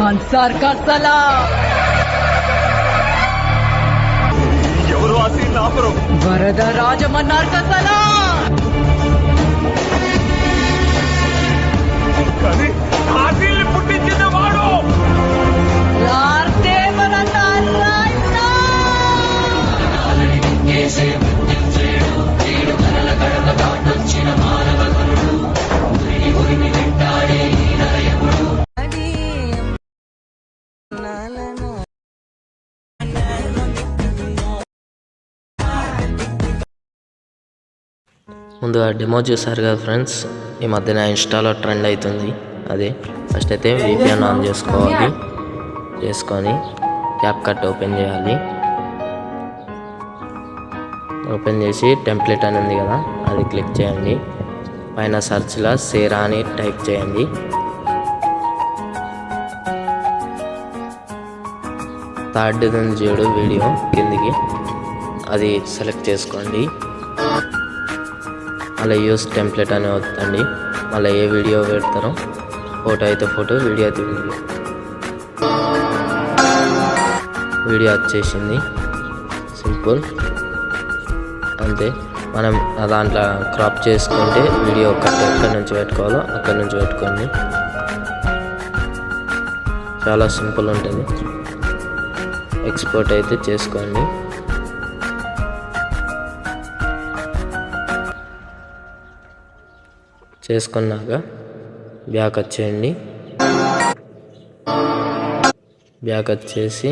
खान सरकार सलाम ఎవరు ఆ సీన్ ఆపరు వరద రాజమన్నార్ का सलाम కానీ ఆ సీన్ పుట్టించిన వాడు లార్తే మనన్నార్ రాయినా ముందుగా డెమో చూసారు కదా ఫ్రెండ్స్, ఈ మధ్యన ఇన్స్టాలో ట్రెండ్ అవుతుంది. అదే ఫస్ట్ అయితే VPN ఆన్ చేసుకోవాలి. చేసుకొని క్యాప్కట్ ఓపెన్ చేయాలి. ఓపెన్ చేసి టెంప్లెట్ అని ఉంది కదా, అది క్లిక్ చేయండి. పైన సర్చ్లో సేరా అని టైప్ చేయండి. థర్డ్ ఉంది చూడు వీడియో కిందికి, అది సెలెక్ట్ చేసుకోండి. అలా యూస్ టెంప్లెట్ అని వద్దండి. మళ్ళీ ఏ వీడియో పెడతారో, ఫోటో అయితే ఫోటో, వీడియో అయితే వీడియో వచ్చేసింది. సింపుల్ అంతే. మనం దాంట్లో క్రాప్ చేసుకుంటే వీడియో ఎక్కడి నుంచి పెట్టుకోవాలో అక్కడి నుంచి పెట్టుకోండి. చాలా సింపుల్ ఉంటుంది. ఎక్స్పోర్ట్ అయితే చేసుకోండి. చేసుకున్నాక బ్యాక్ వచ్చేయండి. బ్యాక్ వచ్చేసి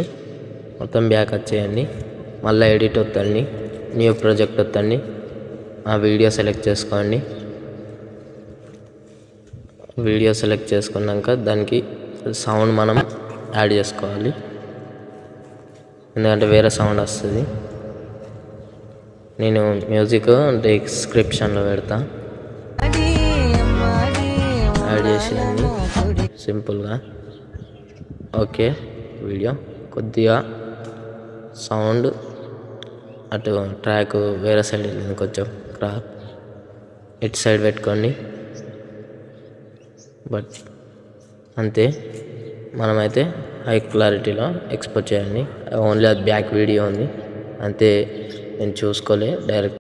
మొత్తం బ్యాక్ వచ్చేయండి. మళ్ళీ ఎడిట్ వద్దండి, న్యూ ప్రాజెక్ట్ వద్దండి. ఆ వీడియో సెలెక్ట్ చేసుకోండి. వీడియో సెలెక్ట్ చేసుకున్నాక దానికి సౌండ్ మనం యాడ్ చేసుకోవాలి, ఎందుకంటే వేరే సౌండ్ వస్తుంది. నేను మ్యూజిక్ డిస్క్రిప్షన్లో పెడతా, యాడ్ చేసేయండి సింపుల్గా. ఓకే, వీడియో కొద్దిగా సౌండ్ అటు ట్రాక్ వేరే సైడ్ వెళ్ళింది, కొంచెం క్రాప్ ఇటు సైడ్ పెట్టుకోండి. బట్ అంతే, మనమైతే హై క్లారిటీలో ఎక్స్పోర్ట్ చేయండి. ఓన్లీ అది బ్యాక్ వీడియో ఉంది అంతే, నేను చూసుకోలే డైరెక్ట్